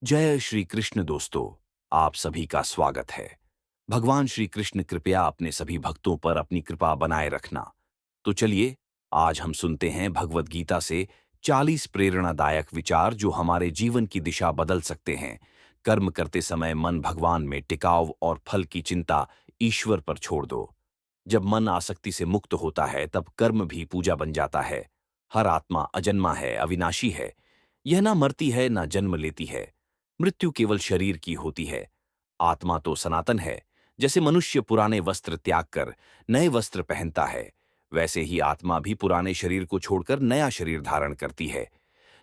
जय श्री कृष्ण दोस्तों। आप सभी का स्वागत है। भगवान श्री कृष्ण कृपया अपने सभी भक्तों पर अपनी कृपा बनाए रखना। तो चलिए, आज हम सुनते हैं भगवत गीता से 40 प्रेरणादायक विचार जो हमारे जीवन की दिशा बदल सकते हैं। कर्म करते समय मन भगवान में टिकाव और फल की चिंता ईश्वर पर छोड़ दो। जब मन आसक्ति से मुक्त होता है तब कर्म भी पूजा बन जाता है। हर आत्मा अजन्मा है, अविनाशी है। यह ना मरती है ना जन्म लेती है। मृत्यु केवल शरीर की होती है। आत्मा तो सनातन है। जैसे मनुष्य पुराने वस्त्र त्याग कर नए वस्त्र पहनता है, वैसे ही आत्मा भी पुराने शरीर को छोड़कर नया शरीर धारण करती है।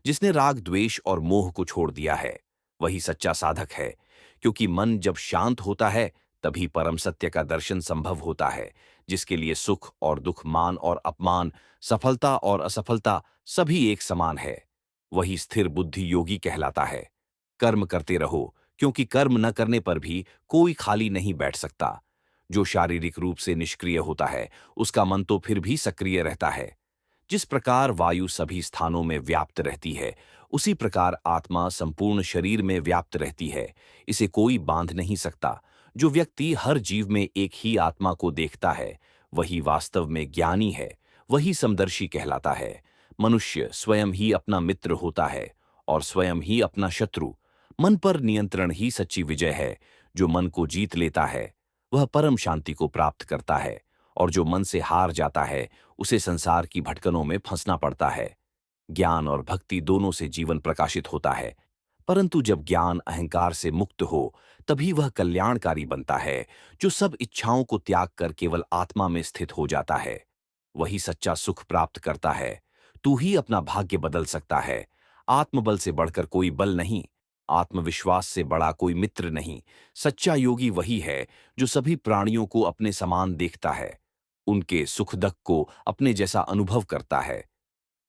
जिसने राग द्वेष और मोह को छोड़ दिया है, वही सच्चा साधक है। क्योंकि मन जब शांत होता है तभी परम सत्य का दर्शन संभव होता है, जिसके लिए सुख और दुख, मान और अपमान, सफलता और असफलता सभी एक समान है। वही स्थिर बुद्धि योगी कहलाता है। कर्म करते रहो, क्योंकि कर्म न करने पर भी कोई खाली नहीं बैठ सकता। जो शारीरिक रूप से निष्क्रिय होता है, उसका मन तो फिर भी सक्रिय रहता है। जिस प्रकार वायु सभी स्थानों में व्याप्त रहती है, उसी प्रकार आत्मा संपूर्ण शरीर में व्याप्त रहती है। इसे कोई बांध नहीं सकता। जो व्यक्ति हर जीव में एक ही आत्मा को देखता है, वही वास्तव में ज्ञानी है। वही समदर्शी कहलाता है। मनुष्य स्वयं ही अपना मित्र होता है और स्वयं ही अपना शत्रु। मन पर नियंत्रण ही सच्ची विजय है। जो मन को जीत लेता है, वह परम शांति को प्राप्त करता है। और जो मन से हार जाता है, उसे संसार की भटकनों में फंसना पड़ता है। ज्ञान और भक्ति दोनों से जीवन प्रकाशित होता है। परंतु जब ज्ञान अहंकार से मुक्त हो, तभी वह कल्याणकारी बनता है। जो सब इच्छाओं को त्याग कर केवल आत्मा में स्थित हो जाता है, वही सच्चा सुख प्राप्त करता है। तू ही अपना भाग्य बदल सकता है। आत्मबल से बढ़कर कोई बल नहीं। आत्मविश्वास से बड़ा कोई मित्र नहीं। सच्चा योगी वही है जो सभी प्राणियों को अपने समान देखता है, उनके सुख दुख को अपने जैसा अनुभव करता है।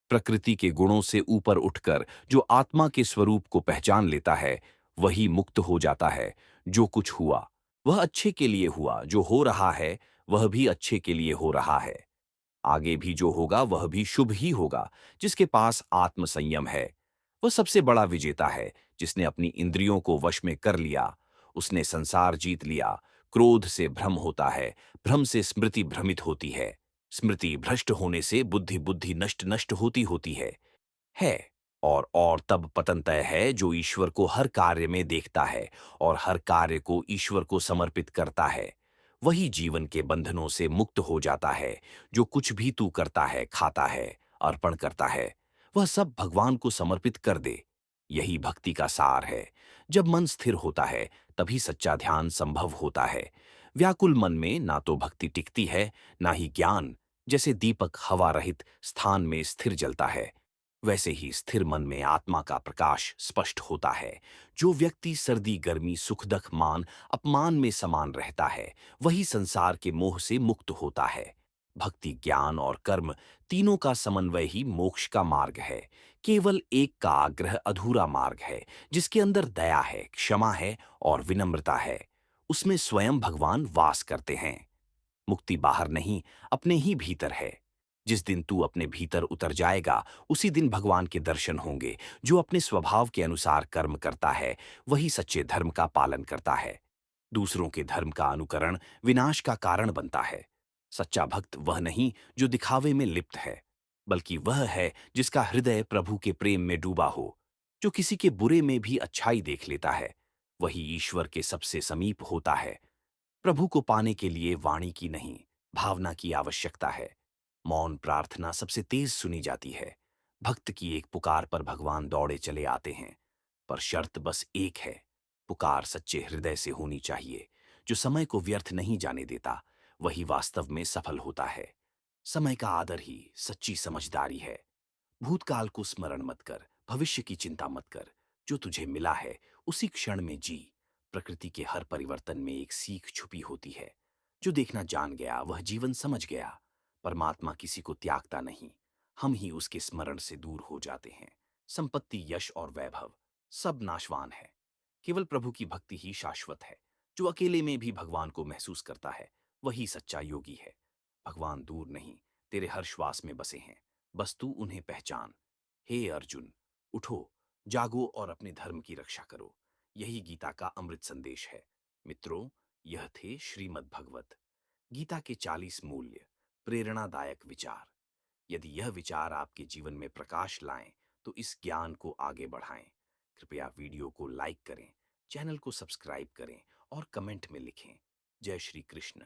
प्रकृति के गुणों से ऊपर उठकर जो आत्मा के स्वरूप को पहचान लेता है, वही मुक्त हो जाता है। जो कुछ हुआ वह अच्छे के लिए हुआ, जो हो रहा है वह भी अच्छे के लिए हो रहा है। आगे भी जो होगा वह भी शुभ ही होगा। जिसके पास आत्म संयम है, वह सबसे बड़ा विजेता है। जिसने अपनी इंद्रियों को वश में कर लिया, उसने संसार जीत लिया। क्रोध से भ्रम होता है, भ्रम से स्मृति भ्रमित होती है, स्मृति भ्रष्ट होने से बुद्धि बुद्धि नष्ट नष्ट होती होती है। और तब पतन तय है जो ईश्वर को हर कार्य में देखता है और हर कार्य को ईश्वर को समर्पित करता है। वही जीवन के बंधनों से मुक्त हो जाता है। जो कुछ भी तू करता है, खाता है, अर्पण करता है, वह सब भगवान को समर्पित कर दे। यही भक्ति का सार है। जब मन स्थिर होता है, तभी सच्चा ध्यान संभव होता है। व्याकुल मन में ना तो भक्ति टिकती है, ना ही ज्ञान। जैसे दीपक हवा रहित स्थान में स्थिर जलता है, वैसे ही स्थिर मन में आत्मा का प्रकाश स्पष्ट होता है। जो व्यक्ति सर्दी गर्मी सुख दुख मान अपमान में समान रहता है, वही संसार के मोह से मुक्त होता है। भक्ति, ज्ञान और कर्म तीनों का समन्वय ही मोक्ष का मार्ग है। केवल एक का आग्रह अधूरा मार्ग है। जिसके अंदर दया है, क्षमा है और विनम्रता है, उसमें स्वयं भगवान वास करते हैं। मुक्ति बाहर नहीं, अपने ही भीतर है। जिस दिन तू अपने भीतर उतर जाएगा, उसी दिन भगवान के दर्शन होंगे। जो अपने स्वभाव के अनुसार कर्म करता है, वही सच्चे धर्म का पालन करता है। दूसरों के धर्म का अनुकरण विनाश का कारण बनता है। सच्चा भक्त वह नहीं जो दिखावे में लिप्त है, बल्कि वह है जिसका हृदय प्रभु के प्रेम में डूबा हो। जो किसी के बुरे में भी अच्छाई देख लेता है, वही ईश्वर के सबसे समीप होता है। प्रभु को पाने के लिए वाणी की नहीं, भावना की आवश्यकता है। मौन प्रार्थना सबसे तेज सुनी जाती है। भक्त की एक पुकार पर भगवान दौड़े चले आते हैं। पर शर्त बस एक है, पुकार सच्चे हृदय से होनी चाहिए। जो समय को व्यर्थ नहीं जाने देता, वही वास्तव में सफल होता है। समय का आदर ही सच्ची समझदारी है। भूतकाल को स्मरण मत कर, भविष्य की चिंता मत कर। जो तुझे मिला है, उसी क्षण में जी। प्रकृति के हर परिवर्तन में एक सीख छुपी होती है। जो देखना जान गया, वह जीवन समझ गया। परमात्मा किसी को त्यागता नहीं, हम ही उसके स्मरण से दूर हो जाते हैं। संपत्ति, यश और वैभव सब नाशवान है। केवल प्रभु की भक्ति ही शाश्वत है। जो अकेले में भी भगवान को महसूस करता है, वही सच्चा योगी है। भगवान दूर नहीं, तेरे हर श्वास में बसे हैं। बस तू उन्हें पहचान। हे अर्जुन, उठो, जागो और अपने धर्म की रक्षा करो। यही गीता का अमृत संदेश है। मित्रों, यह थे श्रीमद् भगवत गीता के 40 मूल्य, प्रेरणादायक विचार। यदि यह विचार आपके जीवन में प्रकाश लाएं, तो इस ज्ञान को आगे बढ़ाएं। कृपया वीडियो को लाइक करें, चैनल को सब्सक्राइब करें और कमेंट में लिखें, जय श्री कृष्ण।